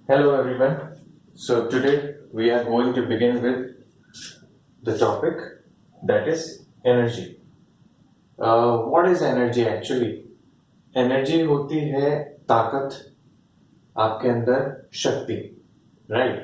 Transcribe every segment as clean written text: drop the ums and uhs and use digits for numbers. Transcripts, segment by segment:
Hello everyone. So today we are going to begin with the topic that is energy. What is energy actually? Energy होती है ताकत, आपके अंदर शक्ति, right?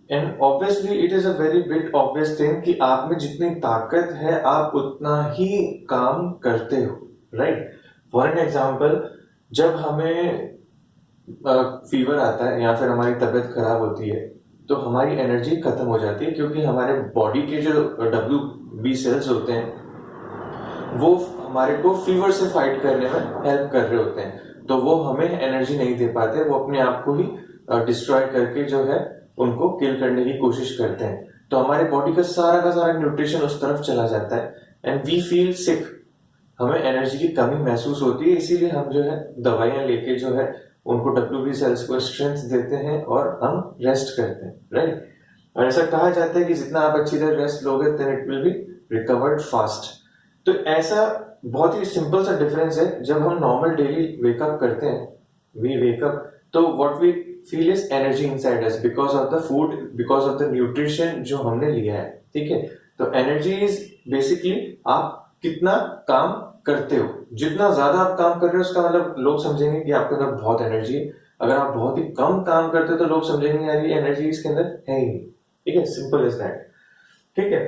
And obviously it is a very bit obvious thing कि आप में जितनी ताकत है आप उतना ही काम करते हो, right? For an example, जब हमें फीवर आता है या फिर हमारी तबीयत खराब होती है तो हमारी एनर्जी खत्म हो जाती है क्योंकि हमारे बॉडी के जो WB सेल्स होते हैं वो हमारे को फीवर से फाइट करने में हेल्प कर रहे होते हैं, तो वो हमें एनर्जी नहीं दे पाते, वो अपने आप को ही डिस्ट्रॉय करके जो है उनको किल करने की कोशिश करते हैं। तो हमारे बॉडी का सारा न्यूट्रिशन उस तरफ चला जाता है एंड वी फील सिक, हमें एनर्जी की कमी महसूस होती है, इसीलिए हम जो है दवाइयां लेके जो है उनको WB सेल्स को स्ट्रेंथ देते हैं और हम रेस्ट करते हैं, राइट? और ऐसा कहा जाता है कि जितना आप अच्छी तरह रेस्ट लोगे then it will be recovered fast. तो ऐसा बहुत ही सिंपल सा डिफरेंस है। जब हम नॉर्मल डेली वेकअप करते हैं, वी वेकअप, तो what we feel is energy inside us because of the food, because of the nutrition जो हमने लिया है, ठीक है? तो एनर्जी इज बेसिकली आप कितना काम करते हो। जितना ज्यादा आप काम कर रहे हो उसका मतलब लोग समझेंगे कि आपके अंदर बहुत एनर्जी है। अगर आप बहुत ही कम काम करते हो तो लोग समझेंगे यार ये एनर्जी इसके अंदर है ही नहीं, ठीक है? सिंपल इज दैट, ठीक है?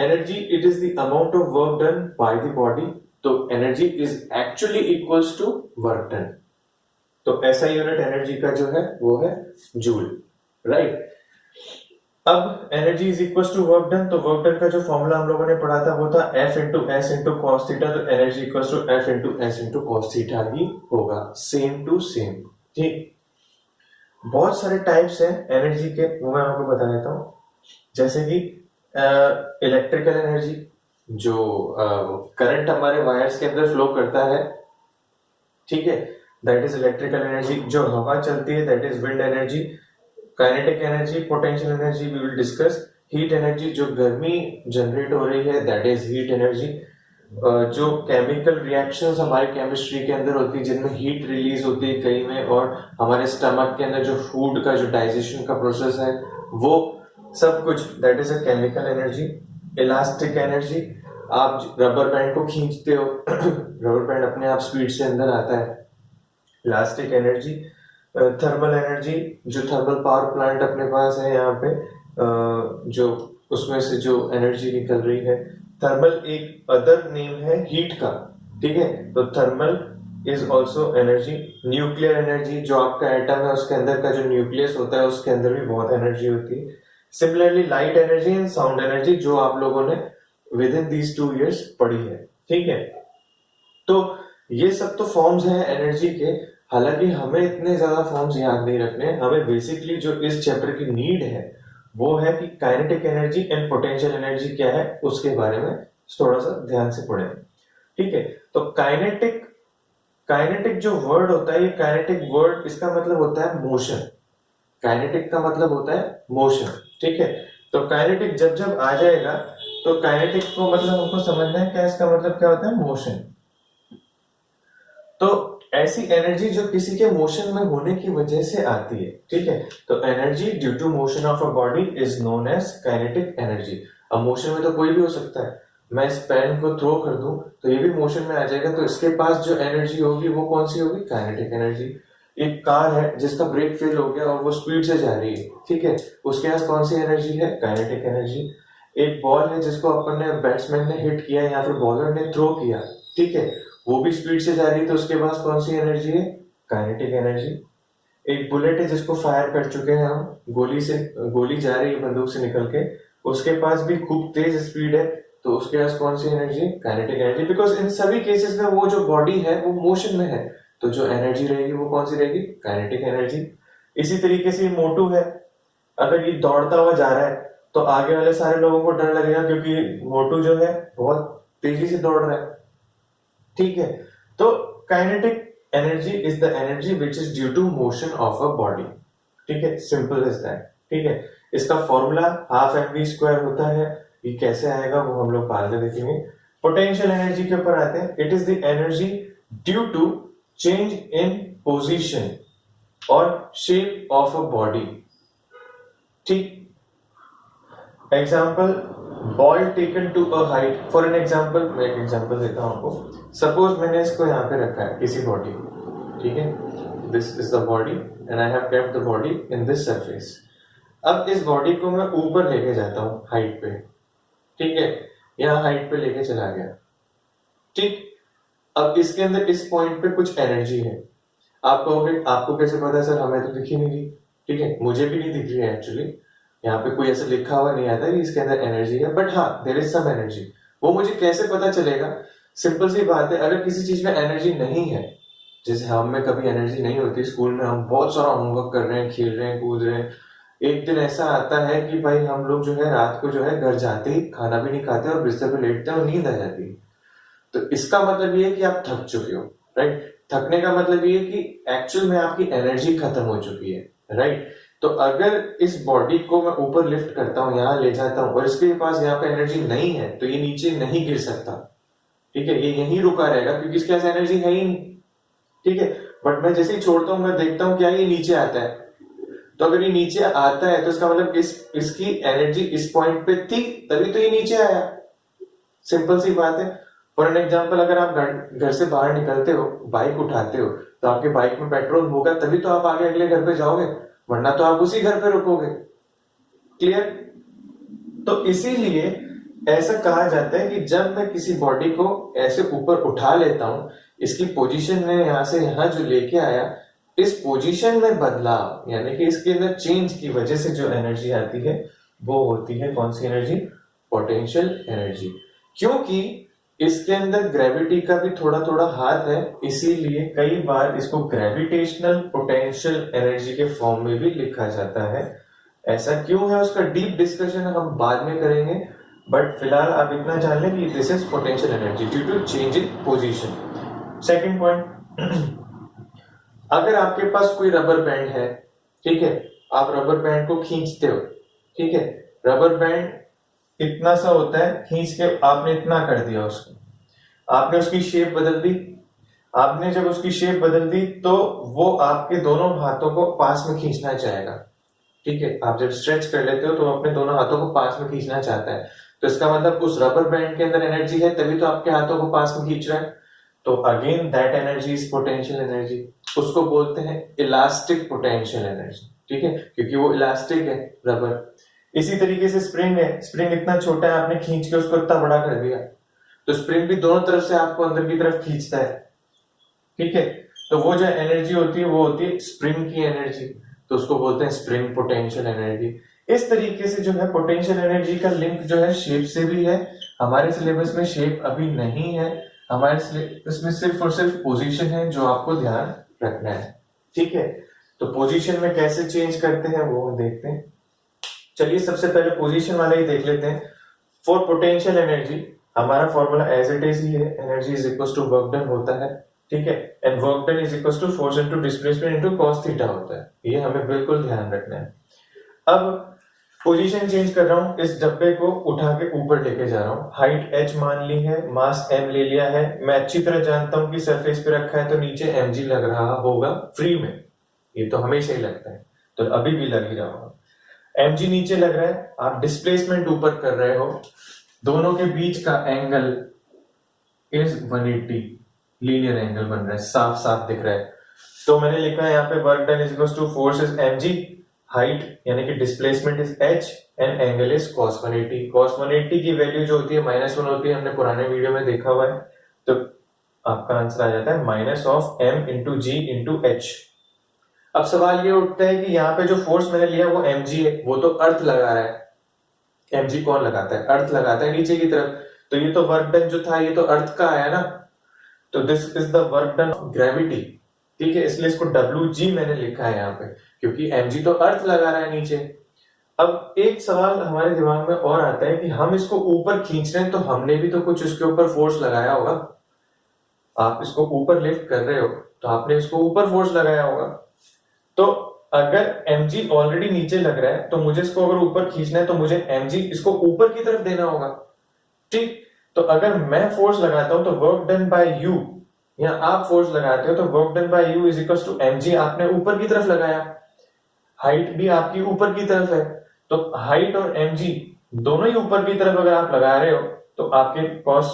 Energy it is the amount of work done by the body, तो energy is actually equals to work done. तो ऐसा यूनिट एनर्जी का जो है वो है जूल, राइट? अब energy is equal to work done, तो वर्क डन का जो फॉर्मूला हम लोगों ने पढ़ा था वो था F into S into cos theta, तो energy equal to F into S into cos theta ही होगा, सेम टू सेम, ठीक? बहुत सारे टाइप्स हैं एनर्जी के, वो मैं आपको बता देता हूँ। जैसे कि इलेक्ट्रिकल एनर्जी, जो करंट हमारे वायर्स के अंदर फ्लो करता है, ठीक है, दैट इज इलेक्ट्रिकल एनर्जी। जो हवा चलती है that is wind energy. Kinetic energy, potential energy we will discuss. Heat energy, जो गर्मी जनरेट हो रही है दैट इज हीट एनर्जी। जो केमिकल रिएक्शंस हमारे केमिस्ट्री के अंदर होती है जिनमें हीट रिलीज होती है कई में, और हमारे स्टमक के अंदर जो फूड का जो डाइजेशन का प्रोसेस है वो सब कुछ that is a chemical energy. Elastic energy, आप रबर बैंड को खींचते हो रबर बैंड अपने आप स्पीड से अंदर आता है, इलास्टिक एनर्जी। थर्मल एनर्जी, जो थर्मल पावर प्लांट अपने पास है यहाँ पे, जो उसमें से जो एनर्जी निकल रही है। थर्मल एक अदर नेम है हीट का, ठीक है? तो thermal is also energy. Nuclear energy, जो आपका एटम है उसके अंदर का जो न्यूक्लियस होता है उसके अंदर भी बहुत एनर्जी होती है। Similarly light energy and sound energy, जो आप लोगों ने विद इन दीज 2 years पढ़ी है, ठीक है? तो ये सब तो फॉर्म्स हैं एनर्जी के, हालांकि हमें इतने ज्यादा फॉर्म्स याद नहीं रखने। हमें बेसिकली जो इस चैप्टर की नीड है वो है कि kinetic energy and potential energy क्या है उसके बारे में थोड़ा सा ध्यान से पढ़ें, ठीक है? तो काइनेटिक जो वर्ड होता है, ये काइनेटिक वर्ड इसका मतलब होता है मोशन। काइनेटिक का मतलब होता है मोशन, ठीक है? तो काइनेटिक जब जब आ जाएगा तो काइनेटिक को मतलब हमको समझना है क्या इसका मतलब क्या होता है, मोशन। तो ऐसी एनर्जी जो किसी के मोशन में होने की वजह से आती है, ठीक है? तो energy due to motion of a body is known as kinetic energy. अब मोशन में तो कोई भी हो सकता है, मैं इस पेन को थ्रो कर दूं तो ये भी मोशन में आ जाएगा, तो इसके पास जो एनर्जी होगी वो कौन सी होगी, काइनेटिक एनर्जी। एक कार है जिसका ब्रेक फेल हो गया और वो स्पीड से जा रही है, ठीक है? उसके पास कौन सी एनर्जी है, काइनेटिक एनर्जी। एक बॉल है जिसको अपन ने बैट्समैन ने हिट किया या फिर बॉलर ने थ्रो किया, ठीक है? वो भी स्पीड से जा रही है, तो उसके पास कौन सी एनर्जी है, काइनेटिक एनर्जी। एक बुलेट है जिसको फायर कर चुके हैं हम, गोली जा रही है बंदूक से निकल के, उसके पास भी खूब तेज स्पीड है, तो उसके पास कौन सी एनर्जी है, काइनेटिक एनर्जी। बिकॉज इन सभी केसेस में वो जो बॉडी है वो मोशन में है, तो जो एनर्जी रहेगी वो कौन सी रहेगी, काइनेटिक एनर्जी। इसी तरीके से मोटू है, अगर ये दौड़ता हुआ जा रहा है तो आगे वाले सारे लोगों को डर लगेगा क्योंकि मोटू जो है बहुत तेजी से दौड़ रहा है, ठीक है? तो kinetic energy is the energy which is due to motion of a body, ठीक है? सिंपल इज दैट, ठीक है? इसका फॉर्मूला हाफ mv² होता है। ये कैसे आएगा वो हम लोग बाद में देखेंगे। पोटेंशियल एनर्जी के ऊपर आते हैं। It is the energy due to change in position और शेप ऑफ अ बॉडी। ठीक, example, ball taken to a height. For an example, मैं एक एग्जाम्पल देता हूं आपको। सपोज मैंने इसको यहाँ पे रखा है, किसी बॉडी को, ठीक है, this is the body and I have kept the body in this surface. अब इस बॉडी को मैं ऊपर लेके जाता हूँ हाइट पे, ठीक है, यहाँ हाइट पे लेके चला गया। ठीक, अब इसके अंदर इस पॉइंट पे कुछ एनर्जी है। आप कहोगे आपको कैसे पता सर, हमें तो दिखी नहीं रही। ठीक है, मुझे भी नहीं दिख रही है एक्चुअली, यहाँ पे कोई ऐसा लिखा हुआ नहीं आता कि इसके अंदर एनर्जी है, बट हाँ देयर इज सम एनर्जी। वो मुझे कैसे पता चलेगा? सिंपल सी बात है, अगर किसी चीज में एनर्जी नहीं है, जैसे हम में कभी एनर्जी नहीं होती, स्कूल में हम बहुत सारा होमवर्क कर रहे हैं, खेल रहे हैं, कूद रहे हैं, एक दिन ऐसा आता है कि भाई हम लोग जो है रात को जो है घर जाते ही खाना भी नहीं खाते और बिस्तर पे लेटते हैं और नींद आ जाती है। तो इसका मतलब ये है कि आप थक चुके हो, राइट। थकने का मतलब ये है कि एक्चुअल में आपकी एनर्जी खत्म हो चुकी है, राइट। तो अगर इस बॉडी को मैं ऊपर लिफ्ट करता हूँ, यहाँ ले जाता हूँ और इसके पास यहाँ पे एनर्जी नहीं है, तो ये नीचे नहीं गिर सकता। ठीक है, ये यहीं रुका रहेगा क्योंकि इसके पास एनर्जी है ही नहीं। ठीक है, बट मैं जैसे ही छोड़ता हूँ, मैं देखता हूँ क्या ये नीचे आता है। तो अगर ये नीचे आता है तो इसका मतलब इसकी एनर्जी इस पॉइंट पे थी, तभी तो ये नीचे आया। सिंपल सी बात है। फॉर एन एग्जाम्पल, अगर आप घर से बाहर निकलते हो, बाइक उठाते हो, तो आपके बाइक में पेट्रोल होगा तभी तो आप आगे अगले घर पे जाओगे, वरना तो आप उसी घर पे रुकोगे। क्लियर? तो इसीलिए ऐसा कहा जाता है कि जब मैं किसी बॉडी को ऐसे ऊपर उठा लेता हूं, इसकी पोजीशन में यहां से यहां जो लेके आया, इस पोजीशन में बदलाव यानी कि इसके अंदर चेंज की वजह से जो एनर्जी आती है वो होती है कौन सी एनर्जी? Potential energy. क्योंकि इसके अंदर ग्रेविटी का भी थोड़ा थोड़ा हाथ है, इसीलिए कई बार इसको ग्रेविटेशनल पोटेंशियल एनर्जी के फॉर्म में भी लिखा जाता है। ऐसा क्यों है उसका डीप डिस्कशन हम बाद में करेंगे, बट फिलहाल आप इतना जान लें कि this is potential energy due to change in position. Second point, अगर आपके पास कोई रबर बैंड है, ठीक है, आप रबर बैंड को खींचते हो, ठीक है, रबर बैंड इतना सा होता है, खींच के आपने इतना कर दिया उसको, आपने उसकी शेप बदल दी। आपने जब उसकी शेप बदल दी तो वो आपके दोनों हाथों को पास में खींचना चाहेगा। ठीक है, आप जब स्ट्रेच कर लेते हो तो अपने दोनों हाथों को पास में खींचना चाहता है, तो इसका मतलब उस रबर बैंड के अंदर एनर्जी है, तभी तो आपके हाथों को पास में खींच रहा है। तो again that energy is potential energy. उसको बोलते हैं इलास्टिक पोटेंशियल एनर्जी। ठीक है, क्योंकि वो इलास्टिक है रबर। इसी तरीके से स्प्रिंग है, स्प्रिंग इतना छोटा है, आपने खींच के उसको इतना बड़ा कर दिया, तो स्प्रिंग भी दोनों तरफ से आपको अंदर की तरफ खींचता है। ठीक है, तो वो जो एनर्जी होती है वो होती है स्प्रिंग की एनर्जी, तो उसको बोलते हैं स्प्रिंग पोटेंशियल एनर्जी। इस तरीके से जो है पोटेंशियल एनर्जी का लिंक जो है शेप से भी है। हमारे सिलेबस में शेप अभी नहीं है, हमारे सिलेबस में सिर्फ और सिर्फ पोजीशन है जो आपको ध्यान रखना है। ठीक है, तो पोजीशन में कैसे चेंज करते हैं वो हम देखते हैं। चलिए सबसे पहले पोजीशन वाला ही देख लेते हैं। फॉर पोटेंशियल एनर्जी हमारा फॉर्मूला एज इट इज ही है, energy is equal to work done होता है। ठीक है, and work done is equal to force into displacement into cos theta होता है। ये हमें बिल्कुल ध्यान रखना है। अब पोजीशन चेंज कर रहा हूं, इस डब्बे को उठा के ऊपर लेके जा रहा हूं, हाइट h मान ली है, मास m ले लिया है, मैं अच्छी तरह जानता हूं कि सरफेस पे रखा है तो नीचे mg लग रहा होगा फ्री में, ये तो हमेशा ही लगता है, तो अभी भी लग ही रहा होगा। mg नीचे लग रहा है, आप डिस्प्लेसमेंट ऊपर कर रहे हो, दोनों के बीच का एंगल इज 180, लीनियर एंगल बन रहा है, साफ साफ दिख रहा है। तो मैंने लिखा है यहाँ पे work done is equal to force is mg, height यानी कि displacement is h and angle is cos 180। cos 180 की वैल्यू जो होती है -1 होती है, हमने पुराने वीडियो में देखा हुआ है। तो आपका आंसर आ जाता है minus of m into g into h. अब सवाल ये उठता है कि यहाँ पे जो फोर्स मैंने लिया वो mg है, वो तो अर्थ लगा रहा है। mg कौन लगाता है? अर्थ लगाता है नीचे की तरफ। तो ये तो वर्क डन जो था ये तो अर्थ का आया ना, तो this is the work done of gravity. ठीक है, इसलिए इसको wg मैंने लिखा है यहाँ पे, क्योंकि mg तो अर्थ लगा रहा है नीचे। अब एक सवाल हमारे दिमाग में और आता है कि हम इसको ऊपर खींच रहे हैं तो हमने भी तो कुछ उसके ऊपर फोर्स लगाया होगा। आप इसको ऊपर लिफ्ट कर रहे हो तो आपने इसको ऊपर फोर्स लगाया होगा। तो अगर mg ऑलरेडी नीचे लग रहा है तो मुझे इसको अगर ऊपर खींचना है तो मुझे mg इसको ऊपर की तरफ देना होगा। ठीक, तो अगर मैं फोर्स लगाता हूं तो वर्क डन बाय यू या आप फोर्स लगाते हो तो work done by you is equal to mg, आपने ऊपर की तरफ लगाया, हाइट भी आपकी ऊपर की तरफ है, तो हाइट और mg दोनों ही ऊपर की तरफ अगर आप लगा रहे हो तो आपके कॉस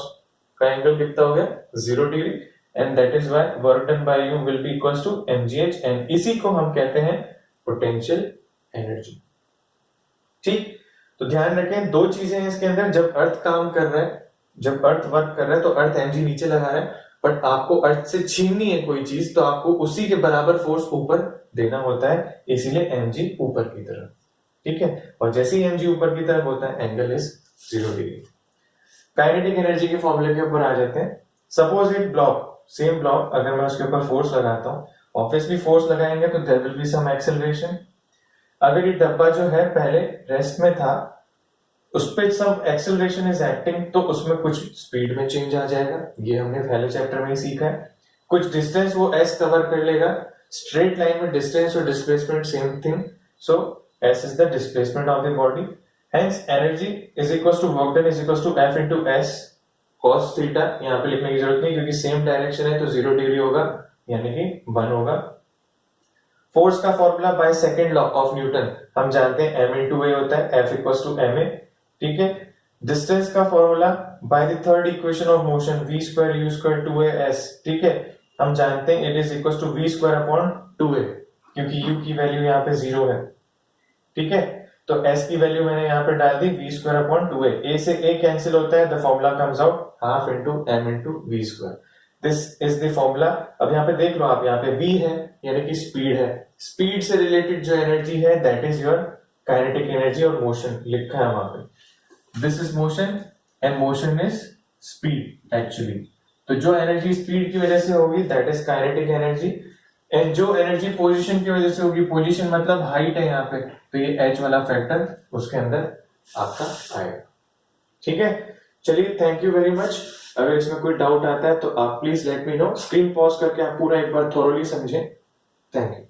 का एंगल कितना हो गया 0 degree, and that is why work done by you will be equal to mgh, and इसी को हम कहते हैं पोटेंशियल एनर्जी। ठीक, तो ध्यान रखें दो चीजें हैं इसके अंदर, जब अर्थ काम कर रहा है, जब अर्थ वर्क कर रहा है तो अर्थ mg नीचे लगा रहा है, बट आपको अर्थ से छीननी है कोई चीज तो आपको उसी के बराबर फोर्स ऊपर देना होता है, इसीलिए mg ऊपर की तरफ। ठीक है, और जैसे ही mg ऊपर की तरफ होता है angle is 0 degree. Kinetic energy के फॉर्मूले के ऊपर आ जाते हैं। सपोज एक ब्लॉक, सेम ब्लॉक, अगर मैं उसके ऊपर फोर्स लगाता हूं, ऑब्वियसली फोर्स लगाएंगे तो there will be some acceleration. अगर ये डब्बा जो है पहले रेस्ट में था, उस पे सम एक्सेलरेशन इज एक्टिंग, तो उसमें कुछ स्पीड में चेंज आ जाएगा, ये हमने पहले चैप्टर में ही सीखा है। कुछ डिस्टेंस वो s कवर कर लेगा, स्ट्रेट लाइन में डिस्टेंस और displacement same thing, so s is the displacement of the body, hence energy is equal to work done is equal to F into s cos theta. यहाँ पे लिखने की जरूरत नहीं क्योंकि सेम डायरेक्शन है तो 0 डिग्री होगा, यानी कि 1 होगा। फोर्स का formula by second law of Newton हम जानते हैं m into a होता है, F इक्वल टू ma। ठीक है, डिस्टेंस का formula by the third equation of motion v square u square 2as। ठीक है, हम जानते हैं it is equal to v square upon 2a, क्योंकि u की वैल्यू यहाँ पे 0 है। ठीक है, तो s की वैल्यू मैंने यहाँ पे डाल दी v square upon 2a, a से a कैंसिल होता है, the formula comes out half into m into v square. This is the formula. अब यहाँ पे देख लो आप, यहाँ पे v है यानी कि स्पीड है, स्पीड से रिलेटेड जो एनर्जी है that is your kinetic energy, और मोशन लिखा है वहां पे, this is motion and motion is speed actually. तो जो एनर्जी स्पीड की वजह से होगी that is kinetic energy, and जो एनर्जी पोजीशन की वजह से होगी, पोजीशन मतलब हाइट है यहाँ पे, तो ये h वाला फैक्टर उसके अंदर आपका आएगा। ठीक है, चलिए थैंक यू वेरी मच। अगर इसमें कोई डाउट आता है तो आप please let me know, screen pause करके आप पूरा एक बार थोरोली समझें। Thank you.